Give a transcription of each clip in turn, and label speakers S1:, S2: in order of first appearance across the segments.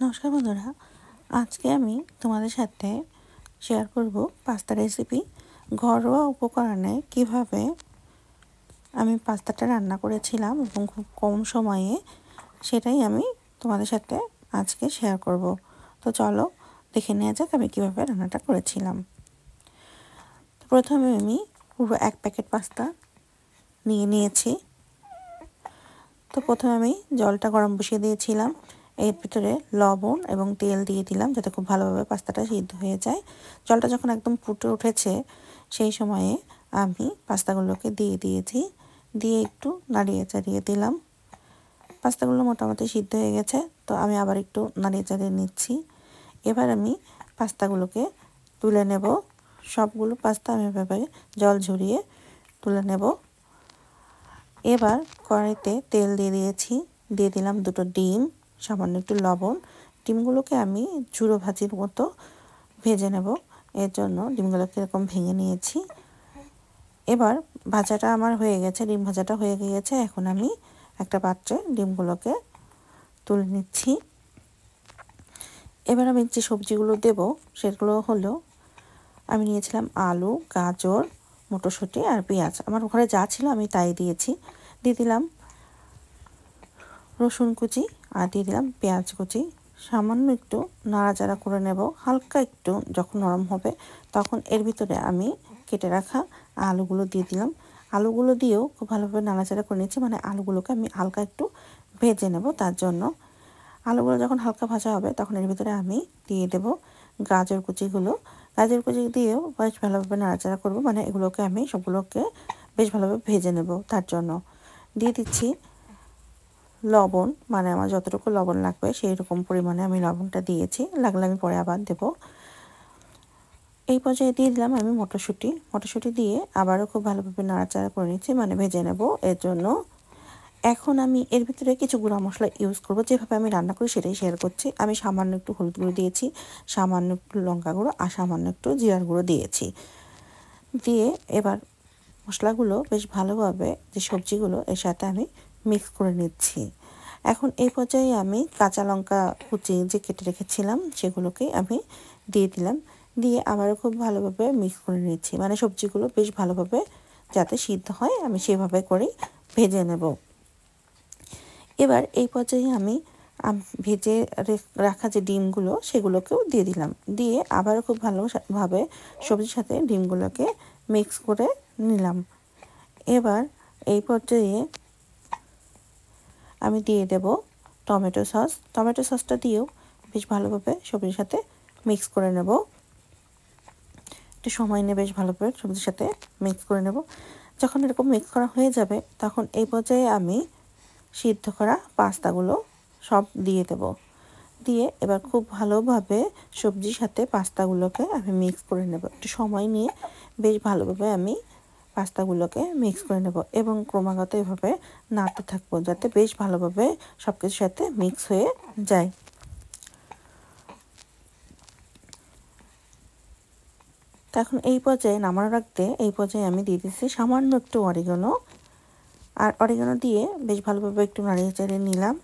S1: নমস্কার বন্ধুরা, আজকে আমি তোমাদের সাথে শেয়ার করব পাস্তা রেসিপি। ঘরোয়া উপকরণে কিভাবে আমি পাস্তাটা রান্না করেছিলাম এবং খুব কম সময়ে, সেটাই আমি তোমাদের সাথে আজকে শেয়ার করব। তো চলো দেখে নেওয়া যাক আমি কিভাবে রান্নাটা করেছিলাম। প্রথমে আমি পুরো 1 প্যাকেট পাস্তা নিয়েছি। তো প্রথমে আমি জলটা গরম বসিয়ে দিয়েছিলাম, এর ভিতরে লবণ এবং তেল দিয়ে দিলাম যাতে খুব ভালোভাবে পাস্তাটা সিদ্ধ হয়ে যায়। জলটা যখন একদম ফুটে উঠেছে সেই সময়ে আমি পাস্তাগুলোকে দিয়ে দিয়েছি, দিয়ে একটু নাড়িয়ে চাড়িয়ে দিলাম। পাস্তাগুলো মোটামুটি সিদ্ধ হয়ে গেছে, তো আমি আবার একটু নাড়িয়ে চাড়িয়ে নিচ্ছি। এবার আমি পাস্তাগুলোকে তুলে নেব। সবগুলো পাস্তা আমি এভাবে জল ঝরিয়ে তুলে নেব। এবার কড়াইতে তেল দিয়ে দিলাম 2টো ডিম, সামান্য একটু লবণ। ডিমগুলোকে আমি ঝুরো ভাজির মতো ভেজে নেব, এর জন্য ডিমগুলোকে এরকম ভেঙে নিয়েছি। এবার ভাজাটা আমার হয়ে গেছে, ডিম ভাজাটা হয়ে গিয়েছে। এখন আমি একটা পাত্রে ডিমগুলোকে তুলে নিচ্ছি। এবার আমি যে সবজিগুলো দেব সেগুলো হলো, আমি নিয়েছিলাম আলু, গাজর, মটরশুঁটি আর পেঁয়াজ। আমার ঘরে যা ছিল আমি তাই দিয়েছি। দিয়ে দিলাম রসুন কুচি আর দিয়ে দিলাম পেঁয়াজ কুচি। সামান্য একটু নাড়াচাড়া করে নেব। হালকা একটু যখন নরম হবে তখন এর ভিতরে আমি কেটে রাখা আলুগুলো দিয়ে দিলাম। আলুগুলো দিয়েও খুব ভালোভাবে নাড়াচাড়া করে নিচ্ছি, মানে আলুগুলোকে আমি হালকা একটু ভেজে নেব। তার জন্য আলুগুলো যখন হালকা ভাজা হবে তখন এর ভিতরে আমি দিয়ে দেব গাজর কুচিগুলো। গাজর কুচি দিয়েও বেশ ভালোভাবে নাড়াচাড়া করব, মানে এগুলোকে আমি সবগুলোকে বেশ ভালোভাবে ভেজে নেব। তার জন্য দিয়ে দিচ্ছি লবণ, মানে আমার যতটুকু লবণ লাগবে সেই রকম পরিমাণে আমি লবণটা দিয়েছি, লাগলে আমি পরে আবার দেব। এই পর্যায়ে দিয়ে দিলাম আমি মটরশুঁটি দিয়ে আবারও খুব ভালোভাবে নাড়াচাড়া করে নিচ্ছি, মানে ভেজে নেব এর জন্য। এখন আমি এর ভিতরে কিছু গুঁড়া মশলা ইউজ করব, যেভাবে আমি রান্না করি সেটাই শেয়ার করছি। আমি সামান্য একটু হলুদ গুঁড়ো দিয়েছি, সামান্য একটু লঙ্কা গুঁড়ো আর সামান্য একটু জিরার গুঁড়ো দিয়েছি। দিয়ে এবার মশলাগুলো বেশ ভালোভাবে যে সবজিগুলো এর সাথে আমি মিক্স করে নিচ্ছি। এখন এই পর্যায়ে আমি কাঁচা লঙ্কা কুচি যে কেটে রেখেছিলাম সেগুলোকে আমি দিয়ে দিলাম, দিয়ে আবারও খুব ভালোভাবে মিক্স করে নিচ্ছি, মানে সবজিগুলো বেশ ভালোভাবে যাতে সিদ্ধ হয় আমি সেভাবে করেই ভেজে নেব। এবার এই পর্যায়ে আমি ভেজে রাখা যে ডিমগুলো সেগুলোকেও দিয়ে দিলাম, দিয়ে আবারও খুব ভালোভাবে সবজির সাথে ডিমগুলোকে মিক্স করে নিলাম। এবার এই পর্যায়ে আমি দিয়ে দেব টমেটো সসটা দিয়েও বেশ ভালোভাবে সবজির সাথে মিক্স করে নেব। একটু সময় নিয়ে বেশ ভালোভাবে সবজির সাথে মিক্স করে নেব। যখন এরকম মিক্স করা হয়ে যাবে তখন এই পর্যায়ে আমি সিদ্ধ করা পাস্তাগুলো সব দিয়ে দেব। দিয়ে এবার খুব ভালোভাবে সবজির সাথে পাস্তাগুলোকে আমি মিক্স করে নেব। একটু সময় নিয়ে বেশ ভালোভাবে আমি পাস্তাগুলোকে মিক্স করে নেব এবং ক্রমাগত এভাবে নাড়তে থাকবো যাতে বেশ ভালোভাবে সব কিছুর সাথে মিক্স হয়ে যায়। তো এখন এই পর্যায়ে নামানোর রাখতে এই পর্যায়ে আমি দিয়ে দিচ্ছি সামান্য একটু অরিগানো, আর অরিগানো দিয়ে বেশ ভালোভাবে একটু নাড়িয়ে চাড়িয়ে নিলাম।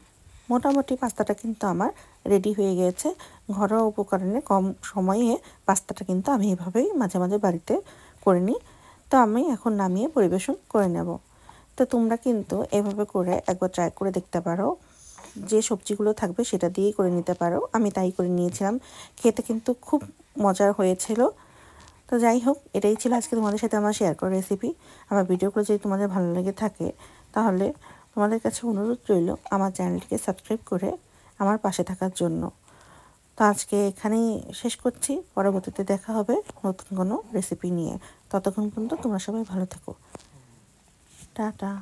S1: মোটামুটি পাস্তাটা কিন্তু আমার রেডি হয়ে গিয়েছে। ঘরোয়া উপকরণে কম সময়ে পাস্তাটা কিন্তু আমি এভাবেই মাঝে মাঝে বাড়িতে করে নিই। তো আমি এখন নামিয়ে পরিবেশন করে নেব। তো তোমরা কিন্তু এভাবে করে একবার ট্রাই করে দেখতে পারো, যে সবজিগুলো থাকবে সেটা দিয়েই করে নিতে পারো। আমি তাই করে নিয়েছিলাম, খেতে কিন্তু খুব মজার হয়েছিল। তো যাই হোক, এটাই ছিল আজকে তোমাদের সাথে আমার শেয়ার করা রেসিপি। আমার ভিডিওগুলো যদি তোমাদের ভালো লেগে থাকে তাহলে তোমাদের কাছে অনুরোধ রইল আমার চ্যানেলটিকে সাবস্ক্রাইব করে আমার পাশে থাকার জন্য। তো আজকে এখানেই শেষ করছি, পরবর্তীতে দেখা হবে নতুন কোনো রেসিপি নিয়ে। ততক্ষণ পর্যন্ত তোমরা সবাই ভালো থেকো। টাটা।